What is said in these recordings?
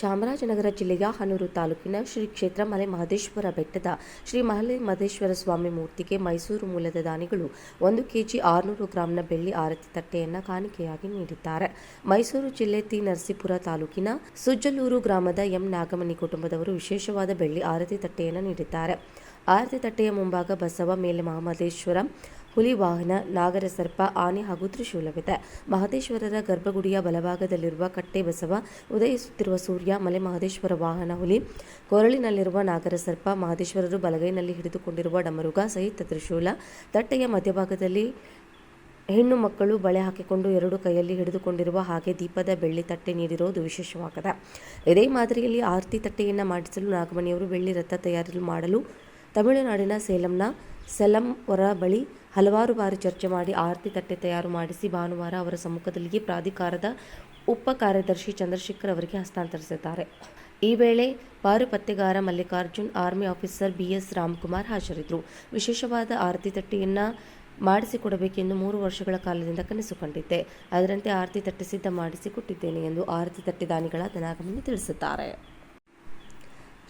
ಚಾಮರಾಜನಗರ ಜಿಲ್ಲೆಯ ಹನೂರು ತಾಲೂಕಿನ ಶ್ರೀ ಕ್ಷೇತ್ರ ಮಲೆ ಮಹದೇಶ್ವರ ಬೆಟ್ಟದ ಶ್ರೀ ಮಲೆ ಮಹದೇಶ್ವರ ಸ್ವಾಮಿ ಮೂರ್ತಿಗೆ ಮೈಸೂರು ಮೂಲದ ದಾನಿಗಳು 1 ಕೆಜಿ 600 ಗ್ರಾಂನ ಬೆಳ್ಳಿ ಆರತಿ ತಟ್ಟೆಯನ್ನು ಕಾಣಿಕೆಯಾಗಿ ನೀಡಿದ್ದಾರೆ. ಮೈಸೂರು ಜಿಲ್ಲೆ ತಿ. ನರಸೀಪುರ ತಾಲೂಕಿನ ಸುಜ್ಜಲೂರು ಗ್ರಾಮದ ಎಂ. ನಾಗಮಣಿ ಕುಟುಂಬದವರು ವಿಶೇಷವಾದ ಬೆಳ್ಳಿ ಆರತಿ ತಟ್ಟೆಯನ್ನು ನೀಡಿದ್ದಾರೆ. ಆರತಿ ತಟ್ಟೆಯ ಮುಂಭಾಗ ಬಸವ, ಮೇಲೆ ಮಹಾಮಹದೇಶ್ವರ, ಹುಲಿ ವಾಹನ, ನಾಗರಸರ್ಪ, ಆನೆ ಹಾಗೂ ತ್ರಿಶೂಲವಿದೆ. ಮಹದೇಶ್ವರರ ಗರ್ಭಗುಡಿಯ ಬಲಭಾಗದಲ್ಲಿರುವ ಕಟ್ಟೆ ಬಸವ, ಉದಯಿಸುತ್ತಿರುವ ಸೂರ್ಯ, ಮಲೆ ಮಹದೇಶ್ವರ ವಾಹನ ಹುಲಿ, ಕೊರಳಿನಲ್ಲಿರುವ ನಾಗರಸರ್ಪ, ಮಹದೇಶ್ವರರು ಬಲಗೈನಲ್ಲಿ ಹಿಡಿದುಕೊಂಡಿರುವ ಡಮರುಗ ಸಹಿತ ತ್ರಿಶೂಲ, ತಟ್ಟೆಯ ಮಧ್ಯಭಾಗದಲ್ಲಿ ಹೆಣ್ಣು ಮಕ್ಕಳು ಬಳೆ ಹಾಕಿಕೊಂಡು 2 ಕೈಯಲ್ಲಿ ಹಿಡಿದುಕೊಂಡಿರುವ ಹಾಗೆ ದೀಪದ ಬೆಳ್ಳಿ ತಟ್ಟೆ ನೀಡಿರುವುದು ವಿಶೇಷವಾಗಿದೆ. ಇದೇ ಮಾದರಿಯಲ್ಲಿ ಆರತಿ ತಟ್ಟೆಯನ್ನು ಮಾಡಿಸಲು ನಾಗಮಣಿಯವರು ಬೆಳ್ಳಿ ರಥ ತಯಾರು ಮಾಡಲು ತಮಿಳುನಾಡಿನ ಸೇಲಂನ ಸೆಲಂವರ ಬಳಿ ಹಲವಾರು ಬಾರಿ ಚರ್ಚೆ ಮಾಡಿ ಆರತಿ ತಟ್ಟೆ ತಯಾರು ಮಾಡಿಸಿ ಭಾನುವಾರ ಅವರ ಸಮ್ಮುಖದಲ್ಲಿ ಪ್ರಾಧಿಕಾರದ ಉಪ ಕಾರ್ಯದರ್ಶಿ ಚಂದ್ರಶೇಖರ್ ಅವರಿಗೆ ಹಸ್ತಾಂತರಿಸಿದ್ದಾರೆ. ಈ ವೇಳೆ ಪಾರುಪತ್ತೆಗಾರ Mallikarjun, army officer BS Ramakumar ಹಾಜರಿದ್ದರು. ವಿಶೇಷವಾದ ಆರತಿ ತಟ್ಟೆಯನ್ನು ಮಾಡಿಸಿಕೊಡಬೇಕೆಂದು 3 ವರ್ಷಗಳ ಕಾಲದಿಂದ ಕನಸು ಕಂಡಿದ್ದೆ. ಅದರಂತೆ ಆರತಿ ತಟ್ಟೆ ಸಿದ್ಧ ಮಾಡಿಸಿಕೊಟ್ಟಿದ್ದೇನೆ ಎಂದು ಆರತಿ ತಟ್ಟೆ ದಾನಿಗಳಾದ ನಾಗಮಣಿ ತಿಳಿಸಿದ್ದಾರೆ.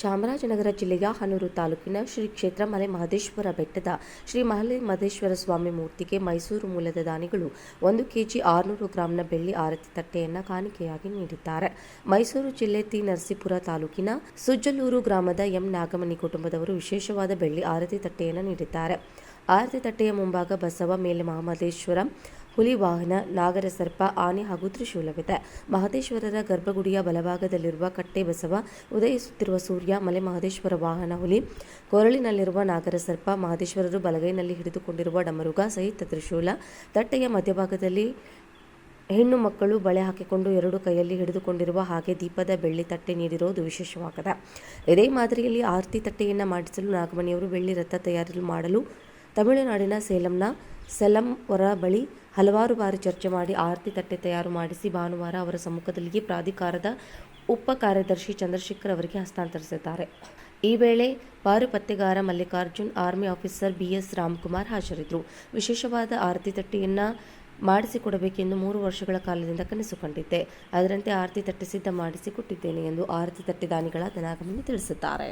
ಚಾಮರಾಜನಗರ ಜಿಲ್ಲೆಯ ಹನೂರು ತಾಲೂಕಿನ ಶ್ರೀ ಕ್ಷೇತ್ರ ಮಲೆ ಮಹದೇಶ್ವರ ಬೆಟ್ಟದ ಶ್ರೀ ಮಲೆ ಮಹದೇಶ್ವರ ಸ್ವಾಮಿ ಮೂರ್ತಿಗೆ ಮೈಸೂರು ಮೂಲದ ದಾನಿಗಳು 1 ಕೆಜಿ 600 ಗ್ರಾಂನ ಬೆಳ್ಳಿ ಆರತಿ ತಟ್ಟೆಯನ್ನು ಕಾಣಿಕೆಯಾಗಿ ನೀಡಿದ್ದಾರೆ. ಮೈಸೂರು ಜಿಲ್ಲೆ ತಿ. ನರಸೀಪುರ ತಾಲೂಕಿನ ಸುಜ್ಜಲೂರು ಗ್ರಾಮದ ಎಂ. ನಾಗಮಣಿ ಕುಟುಂಬದವರು ವಿಶೇಷವಾದ ಬೆಳ್ಳಿ ಆರತಿ ತಟ್ಟೆಯನ್ನು ನೀಡಿದ್ದಾರೆ. ಆರತಿ ತಟ್ಟೆಯ ಮುಂಭಾಗ ಬಸವ, ಮೇಲೆ ಮಹಾಮಹದೇಶ್ವರ, ಹುಲಿ ವಾಹನ, ನಾಗರಸರ್ಪ, ಆನೆ ಹಾಗೂ ತ್ರಿಶೂಲವಿದೆ. ಮಹದೇಶ್ವರರ ಗರ್ಭಗುಡಿಯ ಬಲಭಾಗದಲ್ಲಿರುವ ಕಟ್ಟೆ ಬಸವ, ಉದಯಿಸುತ್ತಿರುವ ಸೂರ್ಯ, ಮಲೆ ಮಹದೇಶ್ವರ ವಾಹನ ಹುಲಿ, ಕೊರಳಿನಲ್ಲಿರುವ ನಾಗರಸರ್ಪ, ಮಹದೇಶ್ವರರು ಬಲಗೈನಲ್ಲಿ ಹಿಡಿದುಕೊಂಡಿರುವ ಡಮರುಗ ಸಹಿತ ತ್ರಿಶೂಲ, ತಟ್ಟೆಯ ಮಧ್ಯಭಾಗದಲ್ಲಿ ಹೆಣ್ಣು ಮಕ್ಕಳು ಬಳೆ ಹಾಕಿಕೊಂಡು 2 ಕೈಯಲ್ಲಿ ಹಿಡಿದುಕೊಂಡಿರುವ ಹಾಗೆ ದೀಪದ ಬೆಳ್ಳಿ ತಟ್ಟೆ ನೀಡಿರುವುದು ವಿಶೇಷವಾಗಿದೆ. ಇದೇ ಮಾದರಿಯಲ್ಲಿ ಆರತಿ ತಟ್ಟೆಯನ್ನು ಮಾಡಿಸಲು ನಾಗಮಣಿಯವರು ಬೆಳ್ಳಿ ರಥ ತಯಾರು ಮಾಡಲು ತಮಿಳುನಾಡಿನ ಸೇಲಂನ ಸೆಲಂವರ ಬಳಿ ಹಲವಾರು ಬಾರಿ ಚರ್ಚೆ ಮಾಡಿ ಆರತಿ ತಟ್ಟೆ ತಯಾರು ಮಾಡಿಸಿ ಭಾನುವಾರ ಅವರ ಸಮ್ಮುಖದಲ್ಲಿ ಪ್ರಾಧಿಕಾರದ ಉಪ ಕಾರ್ಯದರ್ಶಿ ಚಂದ್ರಶೇಖರ್ ಅವರಿಗೆ ಹಸ್ತಾಂತರಿಸಿದ್ದಾರೆ. ಈ ವೇಳೆ ಪಾರುಪತ್ತೆಗಾರ Mallikarjun, army officer BS Ramakumar ಹಾಜರಿದ್ದರು. ವಿಶೇಷವಾದ ಆರತಿ ತಟ್ಟೆಯನ್ನು ಮಾಡಿಸಿಕೊಡಬೇಕೆಂದು 3 ವರ್ಷಗಳ ಕಾಲದಿಂದ ಕನಸು ಕಂಡಿದ್ದೆ. ಅದರಂತೆ ಆರತಿ ತಟ್ಟೆ ಸಿದ್ಧ ಮಾಡಿಸಿಕೊಟ್ಟಿದ್ದೇನೆ ಎಂದು ಆರತಿ ತಟ್ಟೆ ದಾನಿಗಳಾದ ನಾಗಮಣಿ ತಿಳಿಸಿದ್ದಾರೆ.